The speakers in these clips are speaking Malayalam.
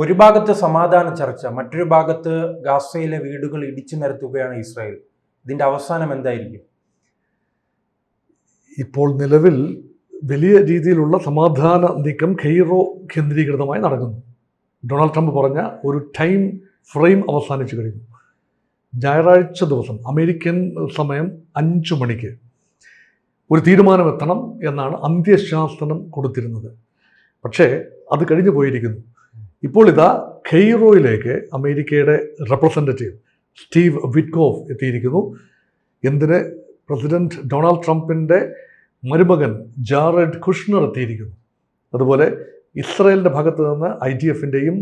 ഒരു ഭാഗത്ത് സമാധാന ചർച്ച, മറ്റൊരു ഭാഗത്ത് ഗാസയിലെ വീടുകൾ ഇടിച്ചു നിരത്തുകയാണ് ഇസ്രായേൽ. ഇതിന്റെ അവസാനം എന്തായിരിക്കും? ഇപ്പോൾ നിലവിൽ വലിയ രീതിയിലുള്ള സമാധാന നീക്കം കെയ്റോ കേന്ദ്രീകൃതമായി നടക്കുന്നു. ഡൊണാൾഡ് ട്രംപ് പറഞ്ഞ ഒരു ടൈം ഫ്രെയിം അവസാനിച്ചു കഴിഞ്ഞു. ഞായറാഴ്ച ദിവസം അമേരിക്കൻ സമയം 5 മണിക്ക് ഒരു തീരുമാനമെത്തണം എന്നാണ് അന്ത്യശാസനം കൊടുത്തിരുന്നത്. പക്ഷേ അത് കഴിഞ്ഞു പോയിരിക്കുന്നു. ഇപ്പോൾ ഇതാ കെയ്റോയിലേക്ക് അമേരിക്കയുടെ റെപ്രസെൻറ്റേറ്റീവ് സ്റ്റീവ് വിറ്റ്കോഫ് എത്തിയിരിക്കുന്നു. എന്തിന്? പ്രസിഡന്റ് ഡൊണാൾഡ് ട്രംപിൻ്റെ മരുമകൻ ജാറഡ് കുഷ്ണർ എത്തിയിരിക്കുന്നു. അതുപോലെ ഇസ്രായേലിൻ്റെ ഭാഗത്ത് നിന്ന് IDF-ൻ്റെയും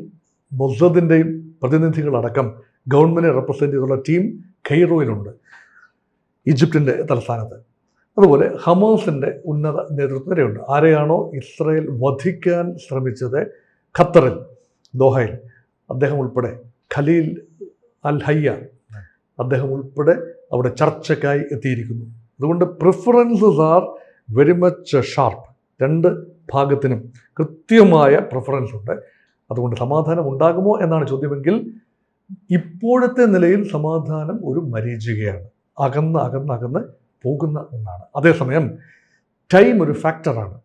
മൊസാദിൻ്റെയും പ്രതിനിധികളടക്കം ഗവൺമെൻറ് റെപ്രസെൻ്റ് ചെയ്തുള്ള ടീം കെയ്റോയിലുണ്ട്, ഈജിപ്തിൻ്റെ തലസ്ഥാനത്ത്. അതുപോലെ ഹമാസിൻ്റെ ഉന്നത നേതൃത്വം വരെയുണ്ട്. ആരെയാണോ ഇസ്രായേൽ വധിക്കാൻ ശ്രമിച്ചത് ഖത്തറിൽ, ദോഹയിൽ, അദ്ദേഹം ഉൾപ്പെടെ, ഖലീൽ അൽ ഹയ്യ അദ്ദേഹം ഉൾപ്പെടെ അവിടെ ചർച്ചയ്ക്കായി എത്തിയിരിക്കുന്നു. അതുകൊണ്ട് preferences are very much sharp. രണ്ട് ഭാഗത്തിനും കൃത്യമായ പ്രിഫറൻസ് ഉണ്ട്. അതുകൊണ്ട് സമാധാനം ഉണ്ടാകുമോ എന്നാണ് ചോദ്യമെങ്കിൽ ഇപ്പോഴത്തെ നിലയിൽ സമാധാനം ഒരു മരീചികയാണ്, അകന്ന് പോകുന്ന ഒന്നാണ്. അതേസമയം ടൈം ഒരു ഫാക്ടറാണ്.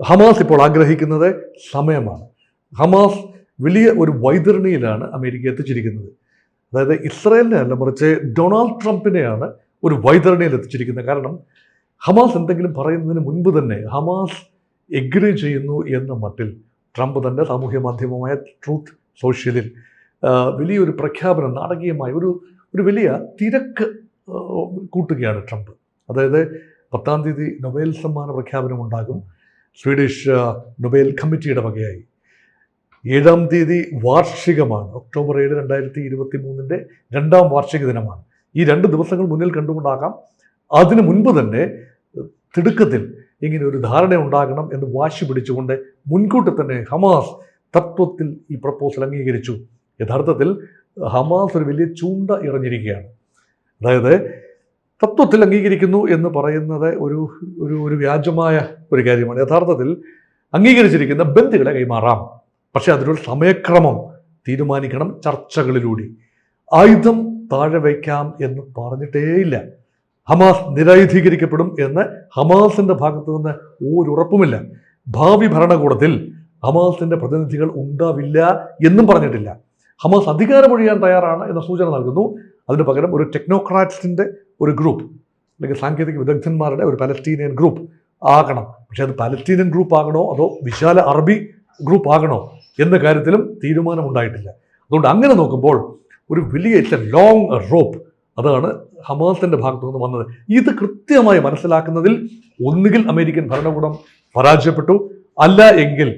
ഹമാസ് ഇപ്പോൾ ആഗ്രഹിക്കുന്നത് സമയമാണ്. ഹമാസ് വലിയ ഒരു വൈതരണിയിലാണ് അമേരിക്ക എത്തിച്ചിരിക്കുന്നത്. അതായത് ഇസ്രായേലിനെ അല്ല, മറിച്ച് ഡൊണാൾഡ് ട്രംപിനെയാണ് ഒരു വൈതരണിയിൽ എത്തിച്ചിരിക്കുന്നത്. കാരണം ഹമാസ് എന്തെങ്കിലും പറയുന്നതിന് മുൻപ് തന്നെ ഹമാസ് എഗ്രി ചെയ്യുന്നു എന്ന മട്ടിൽ ട്രംപ് തൻ്റെ സാമൂഹ്യ മാധ്യമമായ ട്രൂത്ത് സോഷ്യലിൽ വലിയൊരു പ്രഖ്യാപനം, നാടകീയമായ ഒരു വലിയ തിരക്ക് കൂട്ടുകയാണ് ട്രംപ്. അതായത് 10-ാം തീയതി നൊബേൽ സമ്മാന പ്രഖ്യാപനം ഉണ്ടാകും സ്വീഡിഷ് നൊബേൽ കമ്മിറ്റിയുടെ വകയായി. 7-ാം തീയതി വാർഷികമാണ്, ഒക്ടോബർ 7, 2023 2ാം വാർഷിക ദിനമാണ്. ഈ 2 ദിവസങ്ങൾ മുന്നിൽ കണ്ടുകൊണ്ടാകാം അതിനു മുൻപ് തന്നെ തിടുക്കത്തിൽ ഇങ്ങനെ ഒരു ധാരണ ഉണ്ടാകണം എന്ന് വാശി പിടിച്ചുകൊണ്ട് മുൻകൂട്ടി തന്നെ ഹമാസ് തത്വത്തിൽ ഈ പ്രപ്പോസൽ അംഗീകരിച്ചു. യഥാർത്ഥത്തിൽ ഹമാസ് ഒരു വലിയ ചൂണ്ട ഇറങ്ങിയിരിക്കുകയാണ്. അതായത് തത്വത്തിൽ അംഗീകരിക്കുന്നു എന്ന് പറയുന്നത് ഒരു വ്യാജമായ ഒരു കാര്യമാണ്. യഥാർത്ഥത്തിൽ അംഗീകരിച്ചിരിക്കുന്ന ബന്ദികളെ കൈമാറാം, പക്ഷേ അതിനൊരു സമയക്രമം തീരുമാനിക്കണം ചർച്ചകളിലൂടെ. ആയുധം താഴെ വയ്ക്കാം എന്ന് പറഞ്ഞിട്ടേയില്ല. ഹമാസ് നിരായുധീകരിക്കപ്പെടും എന്ന് ഹമാസിൻ്റെ ഭാഗത്തു നിന്ന് ഒരുറപ്പുമില്ല. ഭാവി ഭരണകൂടത്തിൽ ഹമാസിൻ്റെ പ്രതിനിധികൾ ഉണ്ടാവില്ല എന്നും പറഞ്ഞിട്ടില്ല. ഹമാസ് അധികാരമൊഴിയാൻ തയ്യാറാണ് എന്ന സൂചന നൽകുന്നു. അതിന് പകരം ഒരു ടെക്നോക്രാറ്റ്സിൻ്റെ ഒരു ഗ്രൂപ്പ്, അല്ലെങ്കിൽ സാങ്കേതിക വിദഗ്ധന്മാരുടെ ഒരു പലസ്തീനിയൻ ഗ്രൂപ്പ് ആകണം. പക്ഷേ അത് പലസ്തീനിയൻ ഗ്രൂപ്പ് ആകണോ അതോ വിശാല അറബി ഗ്രൂപ്പ് ആകണോ എന്ന കാര്യത്തിലും തീരുമാനമുണ്ടായിട്ടില്ല. അതുകൊണ്ട് അങ്ങനെ നോക്കുമ്പോൾ ഒരു വലിയ ലോങ് റോപ്പ് അതാണ് ഹമാസിൻ്റെ ഭാഗത്തു നിന്ന് വന്നത്. ഇത് കൃത്യമായി മനസ്സിലാക്കുന്നതിൽ ഒന്നുകിൽ അമേരിക്കൻ ഭരണകൂടം പരാജയപ്പെട്ടു, അല്ല എങ്കിൽ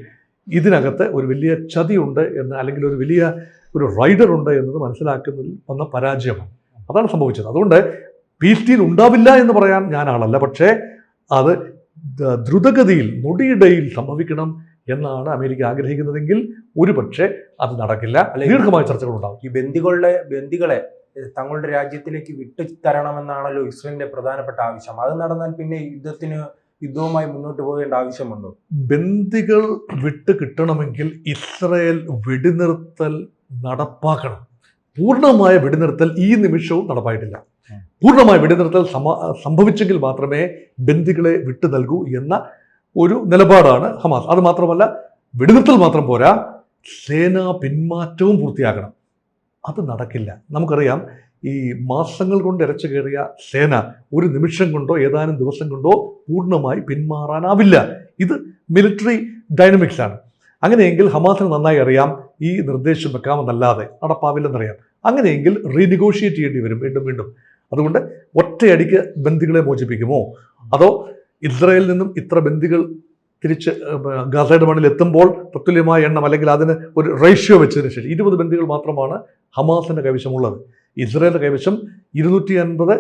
ഇതിനകത്ത് ഒരു വലിയ ചതിയുണ്ട് എന്ന്, അല്ലെങ്കിൽ ഒരു വലിയ റൈഡർ ഉണ്ട് എന്നത് മനസ്സിലാക്കുന്നതിൽ വന്ന പരാജയമാണ്. അതാണ് സംഭവിച്ചത്. അതുകൊണ്ട് പീസ് ഡീൽ ഉണ്ടാവില്ല എന്ന് പറയാൻ ഞാൻ ആളല്ല, പക്ഷേ അത് ദ്രുതഗതിയിൽ നൊടിയിടയിൽ സംഭവിക്കണം എന്നാണ് അമേരിക്ക ആഗ്രഹിക്കുന്നതെങ്കിൽ ഒരുപക്ഷെ അത് നടക്കില്ല, ദീർഘമായ ചർച്ചകൾ ഉണ്ടാകും. ഈ ബന്ദികളെ തങ്ങളുടെ രാജ്യത്തിലേക്ക് വിട്ടുതരണമെന്നാണല്ലോ ഇസ്രായേലിന്റെ പ്രധാനപ്പെട്ട ആവശ്യം. അത് നടന്നാൽ പിന്നെ യുദ്ധവുമായി മുന്നോട്ട് പോകേണ്ട ആവശ്യമുണ്ടോ? ബന്ദികൾ വിട്ട് കിട്ടണമെങ്കിൽ ഇസ്രായേൽ വെടിനിർത്തൽ നടപ്പാക്കണം. പൂർണ്ണമായ വെടിനിർത്തൽ ഈ നിമിഷവും നടപ്പായിട്ടില്ല. പൂർണ്ണമായ വെടിനിർത്തൽ സംഭവിച്ചെങ്കിൽ മാത്രമേ ബന്ദികളെ വിട്ടു നൽകൂ എന്ന ഒരു നിലപാടാണ് ഹമാസ്. അത് മാത്രമല്ല, വെടിനിർത്തൽ മാത്രം പോരാ, സേനാ പിന്മാറ്റവും പൂർത്തിയാക്കണം. അത് നടക്കില്ല. നമുക്കറിയാം, ഈ മാസങ്ങൾ കൊണ്ട് ഇരച്ചു കയറിയ സേന ഒരു നിമിഷം കൊണ്ടോ ഏതാനും ദിവസം കൊണ്ടോ പൂർണ്ണമായി പിന്മാറാനാവില്ല. ഇത് മിലിറ്ററി ഡൈനമിക്സ് ആണ്. അങ്ങനെയെങ്കിൽ ഹമാസിന് നന്നായി അറിയാം ഈ നിർദ്ദേശം വെക്കാമെന്നല്ലാതെ നടപ്പാവില്ലെന്നറിയാം. അങ്ങനെയെങ്കിൽ റീനെഗോഷിയേറ്റ് ചെയ്യേണ്ടി വരും വീണ്ടും. അതുകൊണ്ട് ഒറ്റയടിക്ക് ബന്ദികളെ മോചിപ്പിക്കുമോ, അതോ ഇസ്രായേലിൽ നിന്നും ഇത്ര ബന്ദികൾ തിരിച്ച് ഗാസയുടെ മണ്ണിൽ എത്തുമ്പോൾ തത്തുല്യമായ എണ്ണം, അല്ലെങ്കിൽ അതിന് ഒരു റേഷ്യോ വെച്ചതിന് ശേഷം 20 ബന്ദികൾ മാത്രമാണ് ഹമാസിൻ്റെ കൈവശമുള്ളത്. ഇസ്രായേലിൻ്റെ കൈവശം 250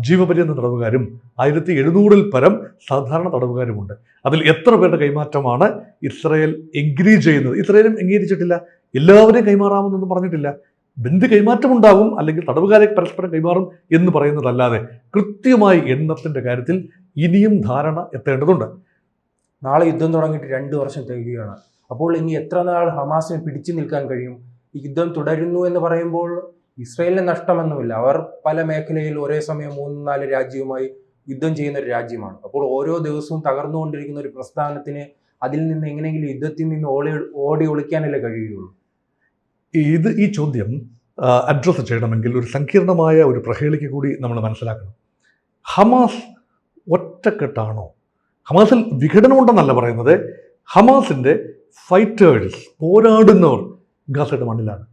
ജീവപര്യന്ത തടവുകാരും 1700-ൽ പരം സാധാരണ തടവുകാരുമുണ്ട്. അതിൽ എത്ര പേരുടെ കൈമാറ്റമാണ് ഇസ്രായേൽ എഗ്രി ചെയ്യുന്നത്? ഇസ്രായേലും അംഗീകരിച്ചിട്ടില്ല. എല്ലാവരെയും കൈമാറാമെന്നൊന്നും പറഞ്ഞിട്ടില്ല. ബന്ധു കൈമാറ്റമുണ്ടാകും, അല്ലെങ്കിൽ തടവുകാരെ പരസ്പരം കൈമാറും എന്ന് പറയുന്നതല്ലാതെ കൃത്യമായി എണ്ണത്തിൻ്റെ കാര്യത്തിൽ ഇനിയും ധാരണ എത്തേണ്ടതുണ്ട്. നാളെ യുദ്ധം തുടങ്ങിയിട്ട് 2 വർഷം തികയുകയാണ്. അപ്പോൾ ഇനി എത്ര നാൾ ഹമാസിന് പിടിച്ചു നിൽക്കാൻ കഴിയും? ഈ യുദ്ധം തുടരുന്നു എന്ന് പറയുമ്പോൾ ഇസ്രായേലിന് നഷ്ടമൊന്നുമില്ല. അവർ പല മേഖലയിൽ ഒരേ സമയം 3-4 രാജ്യവുമായി യുദ്ധം ചെയ്യുന്ന ഒരു രാജ്യമാണ്. അപ്പോൾ ഓരോ ദിവസവും തകർന്നുകൊണ്ടിരിക്കുന്ന ഒരു പ്രസ്ഥാനത്തിന് അതിൽ നിന്ന് എങ്ങനെയെങ്കിലും യുദ്ധത്തിൽ നിന്ന് ഓടി ഒളിക്കാനല്ലേ കഴിയുള്ളൂ? ഈ ചോദ്യം അഡ്രസ്സ് ചെയ്യണമെങ്കിൽ ഒരു സങ്കീർണമായ ഒരു പ്രഹേളിക്ക് കൂടി നമ്മൾ മനസ്സിലാക്കണം. ഹമാസ് ഒറ്റക്കെട്ടാണോ? ഹമാസിൽ വിഘടനമുണ്ടെന്നല്ല പറയുന്നത്. ഹമാസിൻ്റെ ഫൈറ്റേഴ്സ്, പോരാടുന്നവർ ഗാസയുടെ മണ്ണിലാണ്.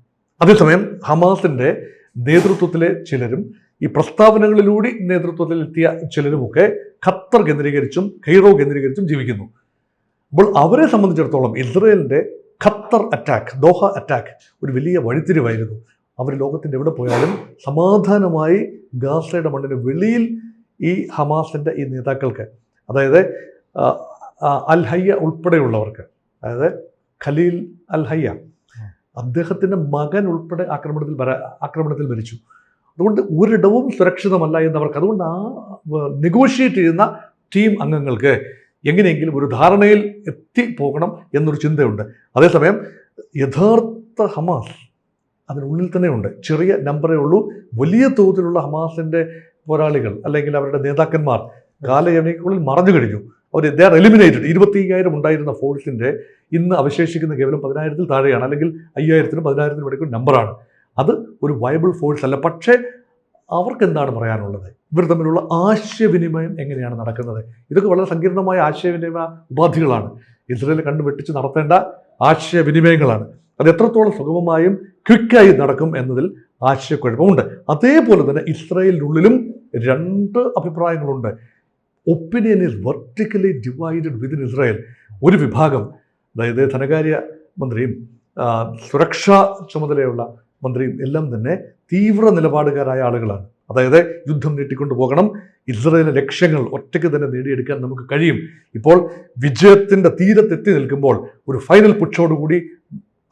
അതേസമയം ഹമാസിൻ്റെ നേതൃത്വത്തിലെ ചിലരും ഈ പ്രസ്താവനകളിലൂടെ നേതൃത്വത്തിലെത്തിയ ചിലരുമൊക്കെ ഖത്തർ കേന്ദ്രീകരിച്ചും കെയ്റോ കേന്ദ്രീകരിച്ചും ജീവിക്കുന്നു. അപ്പോൾ അവരെ സംബന്ധിച്ചിടത്തോളം ഇസ്രയേലിൻ്റെ ഖത്തർ അറ്റാക്ക്, ദോഹ അറ്റാക്ക് ഒരു വലിയ വഴിത്തിരിവായിരുന്നു. അവർ ലോകത്തിൻ്റെ എവിടെ പോയാലും സമാധാനമായി ഗാസയുടെ മണ്ണിന് വെളിയിൽ ഈ ഹമാസിൻ്റെ ഈ നേതാക്കൾക്ക്, അതായത് അൽ ഹയ്യ ഉൾപ്പെടെയുള്ളവർക്ക്, അതായത് ഖലീൽ അൽ ഹയ്യ, അദ്ദേഹത്തിൻ്റെ മകൻ ഉൾപ്പെടെ ആക്രമണത്തിൽ മരിച്ചു. അതുകൊണ്ട് ഒരിടവും സുരക്ഷിതമല്ല എന്നവർക്ക്. അതുകൊണ്ട് ആ നെഗോഷിയേറ്റ് ചെയ്യുന്ന ടീം അംഗങ്ങൾക്ക് എങ്ങനെയെങ്കിലും ഒരു ധാരണയിൽ എത്തിപ്പോകണം എന്നൊരു ചിന്തയുണ്ട്. അതേസമയം യഥാർത്ഥ ഹമാസ് അതിനുള്ളിൽ തന്നെയുണ്ട്. ചെറിയ നമ്പറേ ഉള്ളൂ. വലിയ തോതിലുള്ള ഹമാസിൻ്റെ പോരാളികൾ അല്ലെങ്കിൽ അവരുടെ നേതാക്കന്മാർ കാലയവനിക്കുള്ളിൽ മറഞ്ഞു കഴിഞ്ഞു. They are eliminated. 25,000 ഉണ്ടായിരുന്ന ഫോഴ്സിൻ്റെ ഇന്ന് അവശേഷിക്കുന്ന കേവലം 10,000-ൽ താഴെയാണ്, അല്ലെങ്കിൽ 5,000-നും 10,000-നും ഇടയ്ക്കും നമ്പറാണ്. അത് ഒരു വയബിൾ ഫോഴ്സ് അല്ല. പക്ഷേ അവർക്ക് എന്താണ് പറയാനുള്ളത്? ഇവർ തമ്മിലുള്ള ആശയവിനിമയം എങ്ങനെയാണ് നടക്കുന്നത്? ഇതൊക്കെ വളരെ സങ്കീർണമായ ആശയവിനിമയ ഉപാധികളാണ്. ഇസ്രയേൽ കണ്ടുവെട്ടിച്ച് നടത്തേണ്ട ആശയവിനിമയങ്ങളാണ്. അത് എത്രത്തോളം സുഗമമായും ക്വിക്കായി നടക്കും എന്നതിൽ ആശയക്കുഴപ്പമുണ്ട്. അതേപോലെ തന്നെ ഇസ്രായേലിനുള്ളിലും 2 അഭിപ്രായങ്ങളുണ്ട്. Opinion is vertically divided within Israel. ഒരു വിഭാഗം, അതായത് ധനകാര്യ മന്ത്രിയും സുരക്ഷാ ചുമതലയുള്ള മന്ത്രിയും എല്ലാം തന്നെ തീവ്ര നിലപാടുകാരായ ആളുകളാണ്. അതായത് യുദ്ധം നീട്ടിക്കൊണ്ടു പോകണം, ഇസ്രായേലിന്റെ ലക്ഷ്യങ്ങൾ ഒറ്റയ്ക്ക് തന്നെ നേടിയെടുക്കാൻ നമുക്ക് കഴിയും. ഇപ്പോൾ വിജയത്തിൻ്റെ തീരത്തെത്തി നിൽക്കുമ്പോൾ ഒരു ഫൈനൽ പുഷോടുകൂടി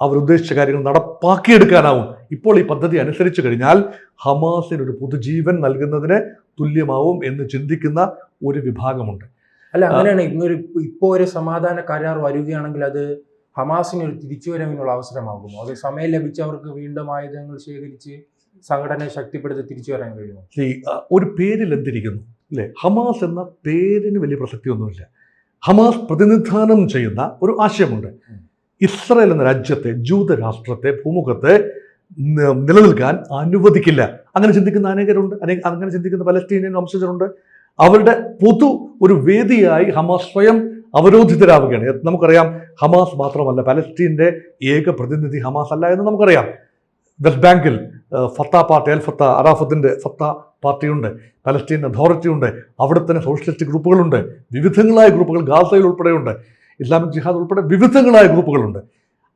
അവരുദ്ദേശിച്ച കാര്യങ്ങൾ നടപ്പാക്കിയെടുക്കാനാവും. ഇപ്പോൾ ഈ പദ്ധതി അനുസരിച്ച് കഴിഞ്ഞാൽ ഹമാസിനൊരു പുതുജീവൻ നൽകുന്നതിന് തുല്യമാവും എന്ന് ചിന്തിക്കുന്ന ഒരു വിഭാഗമുണ്ട്. അല്ല, അങ്ങനെയാണ്. ഇപ്പോൾ ഒരു സമാധാന കരാർ വരികയാണെങ്കിൽ അത് ഹമാസിന് ഒരു തിരിച്ചുവരവിനുള്ള അവസരമാകുമോ? അത് സമയം ലഭിച്ചവർക്ക് വീണ്ടും ആയുധങ്ങൾ ശേഖരിച്ച് സംഘടനയെ ശക്തിപ്പെടുത്തി തിരിച്ചു വരാൻ കഴിയുമോ? ഒരു പേരിൽ എന്തിരിക്കുന്നു അല്ലേ? ഹമാസ് എന്ന പേരിന് വലിയ പ്രസക്തിയൊന്നുമില്ല. ഹമാസ് പ്രതിനിധാനം ചെയ്യുന്ന ഒരു ആശയമുണ്ട്. ഇസ്രായേൽ എന്ന രാജ്യത്തെ, ജൂതരാഷ്ട്രത്തെ, ഭൂമുഖത്തെ നിലനിൽക്കാൻ അനുവദിക്കില്ല. അങ്ങനെ ചിന്തിക്കുന്ന അനേകരുണ്ട്. അങ്ങനെ ചിന്തിക്കുന്ന പലസ്തീനിയൻ വംശജരുണ്ട്. അവരുടെ പൊതു ഒരു വേദിയായി ഹമാസ് സ്വയം അവരോധിതരാവുകയാണ്. നമുക്കറിയാം, ഹമാസ് മാത്രമല്ല, പലസ്തീൻ്റെ ഏക പ്രതിനിധി ഹമാസ് അല്ല എന്ന് നമുക്കറിയാം. വെസ്റ്റ് ബാങ്കിൽ ഫത്ത പാർട്ടി, അൽ ഫത്ത, അറാഫത്തിൻ്റെ ഫത്ത പാർട്ടിയുണ്ട്. പലസ്തീൻ അതോറിറ്റി ഉണ്ട്. അവിടെ തന്നെ സോഷ്യലിസ്റ്റ് ഗ്രൂപ്പുകളുണ്ട്. വിവിധങ്ങളായ ഗ്രൂപ്പുകൾ ഗാസയിൽ ഉൾപ്പെടെയുണ്ട്. ഇസ്ലാമിക് ജിഹാദ് ഉൾപ്പെടെ വിവിധങ്ങളായ ഗ്രൂപ്പുകളുണ്ട്.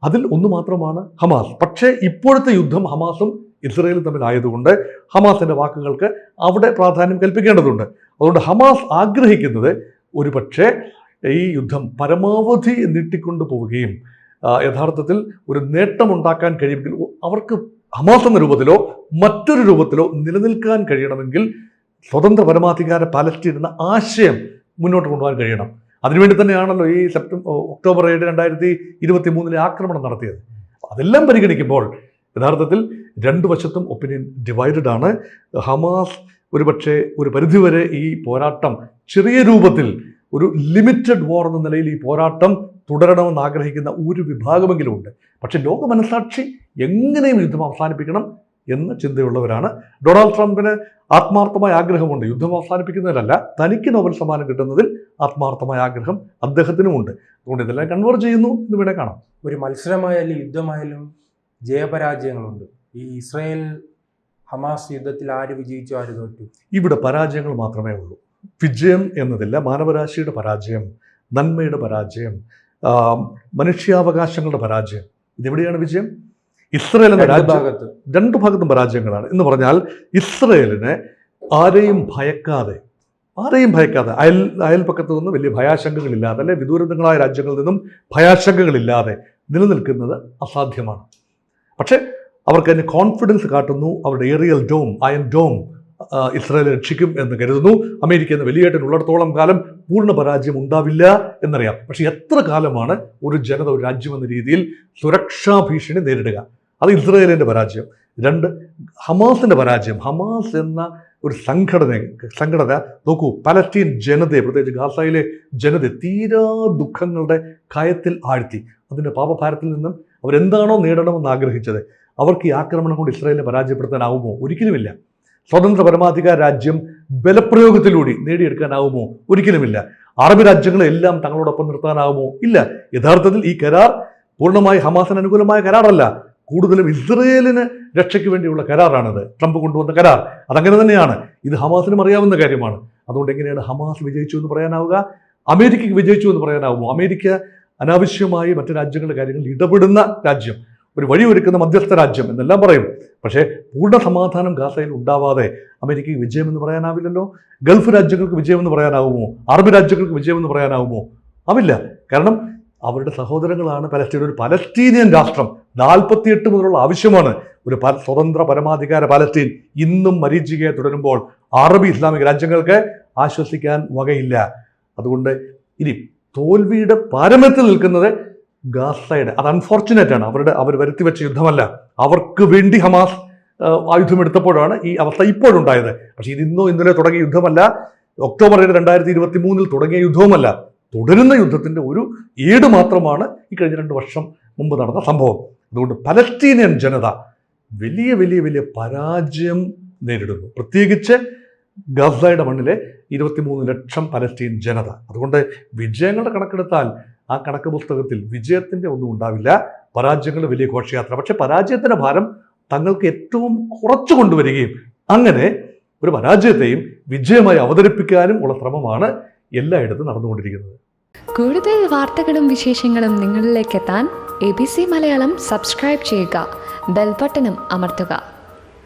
അതിൽ ഒന്ന് മാത്രമാണ് ഹമാസ്. പക്ഷേ ഇപ്പോഴത്തെ യുദ്ധം ഹമാസും ഇസ്രയേലും തമ്മിലായതുകൊണ്ട് ഹമാസിൻ്റെ വാക്കുകൾക്ക് അവിടെ പ്രാധാന്യം കൽപ്പിക്കേണ്ടതുണ്ട്. അതുകൊണ്ട് ഹമാസ് ആഗ്രഹിക്കുന്നത് ഒരു പക്ഷേ ഈ യുദ്ധം പരമാവധി നീട്ടിക്കൊണ്ടു പോവുകയും യഥാർത്ഥത്തിൽ ഒരു നേട്ടമുണ്ടാക്കാൻ കഴിയുമെങ്കിൽ അവർക്ക് ഹമാസ് എന്ന രൂപത്തിലോ മറ്റൊരു രൂപത്തിലോ നിലനിൽക്കാൻ കഴിയണമെങ്കിൽ സ്വതന്ത്ര പരമാധികാര പാലസ്തീൻ എന്ന ആശയം മുന്നോട്ട് കൊണ്ടുപോകാൻ കഴിയണം. അതിനുവേണ്ടി തന്നെയാണല്ലോ ഈ ഒക്ടോബർ 7, 2023 ആക്രമണം നടത്തിയത്. അതെല്ലാം പരിഗണിക്കുമ്പോൾ യഥാർത്ഥത്തിൽ 2 വശത്തും ഒപ്പീനിയൻ ഡിവൈഡഡ് ആണ്. ഹമാസ് ഒരുപക്ഷെ ഒരു പരിധിവരെ ഈ പോരാട്ടം ചെറിയ രൂപത്തിൽ ഒരു ലിമിറ്റഡ് വാർ എന്ന നിലയിൽ ഈ പോരാട്ടം തുടരണമെന്ന് ആഗ്രഹിക്കുന്ന ഒരു വിഭാഗമെങ്കിലും ഉണ്ട്. പക്ഷെ ലോക മനസാക്ഷി എങ്ങനെയും യുദ്ധം അവസാനിപ്പിക്കണം എന്ന ചിന്തയുള്ളവരാണ്. ഡൊണാൾഡ് ട്രംപിന് ആത്മാർത്ഥമായ ആഗ്രഹമുണ്ട്. യുദ്ധം അവസാനിപ്പിക്കുന്നതിലല്ല, തനിക്ക് നോബൽ സമ്മാനം കിട്ടുന്നതിൽ ആത്മാർത്ഥമായ ആഗ്രഹം അദ്ദേഹത്തിനുമുണ്ട്. അതുകൊണ്ട് ഇതെല്ലാം കൺവേർട്ട് ചെയ്യുന്നു എന്ന് വേണേൽ കാണാം. ഒരു മത്സരമായാലും യുദ്ധമായാലും ജയപരാജയങ്ങളുണ്ട്. ഈ ഇസ്രായേൽ ഹമാസ് യുദ്ധത്തിൽ ആര് വിജയിച്ചു, ആര് തോറ്റു? ഇവിടെ പരാജയങ്ങൾ മാത്രമേ ഉള്ളൂ. വിജയം എന്നതില്ല. മാനവരാശിയുടെ പരാജയം, നന്മയുടെ പരാജയം, മനുഷ്യാവകാശങ്ങളുടെ പരാജയം. ഇതെവിടെയാണ് വിജയം? ഇസ്രയേൽ എന്ന രാജ്യത്ത് 2 ഭാഗത്തും പരാജയങ്ങളാണ്. എന്ന് പറഞ്ഞാൽ ഇസ്രയേലിന് ആരെയും ഭയക്കാതെ അയൽപക്കത്തു നിന്ന് വലിയ ഭയാശങ്കകളില്ലാതെ, അല്ലെ വിദൂരങ്ങളായ രാജ്യങ്ങളിൽ നിന്നും ഭയാശങ്കകളില്ലാതെ നിലനിൽക്കുന്നത് അസാധ്യമാണ്. പക്ഷേ അവർക്ക് അതിന് കോൺഫിഡൻസ് കാട്ടുന്നു. അവരുടെ aerial dome, iron dome, Israel രക്ഷിക്കും എന്ന് കരുതുന്നു. അമേരിക്ക എന്ന വലിയേട്ടൻ ഉള്ളിടത്തോളം കാലം പൂർണ്ണ പരാജയം ഉണ്ടാവില്ല എന്നറിയാം. പക്ഷെ എത്ര കാലമാണ് ഒരു ജനത, ഒരു രാജ്യം എന്ന രീതിയിൽ സുരക്ഷാ ഭീഷണി നേരിടുക? അത് ഇസ്രായേലിൻ്റെ പരാജയം. 2, ഹമാസിൻ്റെ പരാജയം. ഹമാസ് എന്ന ഒരു സംഘടന നോക്കൂ, പലസ്തീൻ ജനതയെ, പ്രത്യേകിച്ച് ഗാസയിലെ ജനതയെ തീരാ ദുഃഖങ്ങളുടെ കയത്തിൽ ആഴ്ത്തി. അതിൻ്റെ പാപഭാരത്തിൽ നിന്നും അവരെന്താണോ നേടണമെന്ന് ആഗ്രഹിച്ചത്, അവർക്ക് ഈ ആക്രമണം കൊണ്ട് ഇസ്രായേലിനെ പരാജയപ്പെടുത്താനാവുമോ? ഒരിക്കലുമില്ല. സ്വതന്ത്ര പരമാധികാര രാജ്യം ബലപ്രയോഗത്തിലൂടെ നേടിയെടുക്കാനാവുമോ? ഒരിക്കലുമില്ല. അറബ് രാജ്യങ്ങളെല്ലാം തങ്ങളോടൊപ്പം നിർത്താനാവുമോ? ഇല്ല. യഥാർത്ഥത്തിൽ ഈ കരാർ പൂർണ്ണമായി ഹമാസിന് അനുകൂലമായ കരാറല്ല, കൂടുതലും ഇസ്രയേലിന് രക്ഷയ്ക്ക് വേണ്ടിയുള്ള കരാറാണത്. ട്രംപ് കൊണ്ടുവന്ന കരാർ അതങ്ങനെ തന്നെയാണ്. ഇത് ഹമാസിനും അറിയാവുന്ന കാര്യമാണ്. അതുകൊണ്ട് എങ്ങനെയാണ് ഹമാസ് വിജയിച്ചു എന്ന് പറയാനാവുക? അമേരിക്കയ്ക്ക് വിജയിച്ചു എന്ന് പറയാനാവുമോ? അമേരിക്ക അനാവശ്യമായി മറ്റു രാജ്യങ്ങളുടെ കാര്യങ്ങളിൽ ഇടപെടുന്ന രാജ്യം, ഒരു വഴിയൊരുക്കുന്ന മധ്യസ്ഥ രാജ്യം എന്നെല്ലാം പറയും. പക്ഷേ പൂർണ്ണ സമാധാനം ഗാസയിൽ ഉണ്ടാവാതെ അമേരിക്കയ്ക്ക് വിജയമെന്ന് പറയാനാവില്ലല്ലോ. ഗൾഫ് രാജ്യങ്ങൾക്ക് വിജയമെന്ന് പറയാനാവുമോ? അറബ് രാജ്യങ്ങൾക്ക് വിജയമെന്ന് പറയാനാവുമോ? ആവില്ല. കാരണം അവരുടെ സഹോദരങ്ങളാണ് പലസ്തീൻ. ഒരു പലസ്തീനിയൻ രാഷ്ട്രം 48 മുതലുള്ള ആവശ്യമാണ്. ഒരു സ്വതന്ത്ര പരമാധികാര പലസ്തീൻ ഇന്നും മരീചികയെ തുടരുമ്പോൾ അറബ് ഇസ്ലാമിക രാജ്യങ്ങൾക്ക് ആശ്വസിക്കാൻ വകയില്ല. അതുകൊണ്ട് ഇനി തോൽവിയുടെ പാരമ്യത്തിൽ നിൽക്കുന്നത് ഗാസയുടെ, അത് അൺഫോർച്ചുനേറ്റ് ആണ്. അവർ വരുത്തിവെച്ച യുദ്ധമല്ല. അവർക്ക് വേണ്ടി ഹമാസ് ആയുധമെടുത്തപ്പോഴാണ് ഈ അവസ്ഥ ഇപ്പോഴുണ്ടായത്. പക്ഷേ ഇത് ഇന്നലെ തുടങ്ങിയ യുദ്ധമല്ല. ഒക്ടോബർ 2023 തുടങ്ങിയ യുദ്ധവുമല്ല. തുടരുന്ന യുദ്ധത്തിൻ്റെ ഒരു ഏട് മാത്രമാണ് ഈ കഴിഞ്ഞ 2 വർഷം മുമ്പ് നടന്ന സംഭവം. അതുകൊണ്ട് പലസ്തീനിയൻ ജനത വലിയ വലിയ വലിയ പരാജയം നേരിടുന്നു. പ്രത്യേകിച്ച് ഗസയുടെ മണ്ണിലെ 23 ലക്ഷം പലസ്തീൻ ജനത. അതുകൊണ്ട് വിജയങ്ങളുടെ കണക്കെടുത്താൽ ആ കണക്ക് പുസ്തകത്തിൽ വിജയത്തിൻ്റെ ഒന്നും ഉണ്ടാവില്ല. പരാജയങ്ങളുടെ വലിയ ഘോഷയാത്ര. പക്ഷെ പരാജയത്തിൻ്റെ ഭാരം തങ്ങൾക്ക് ഏറ്റവും കുറച്ചു കൊണ്ടുവരികയും അങ്ങനെ ഒരു പരാജയത്തെയും വിജയമായി അവതരിപ്പിക്കാനും ഉള്ള ശ്രമമാണ് എല്ലായിടത്തും നടന്നുകൊണ്ടിരിക്കുന്നത്. കൂടുതൽ വാർത്തകളും വിശേഷങ്ങളും നിങ്ങളിലേക്ക് എത്താൻ ABC മലയാളം സബ്സ്ക്രൈബ് ചെയ്യുക, ബെൽ ബട്ടണും അമർത്തുക.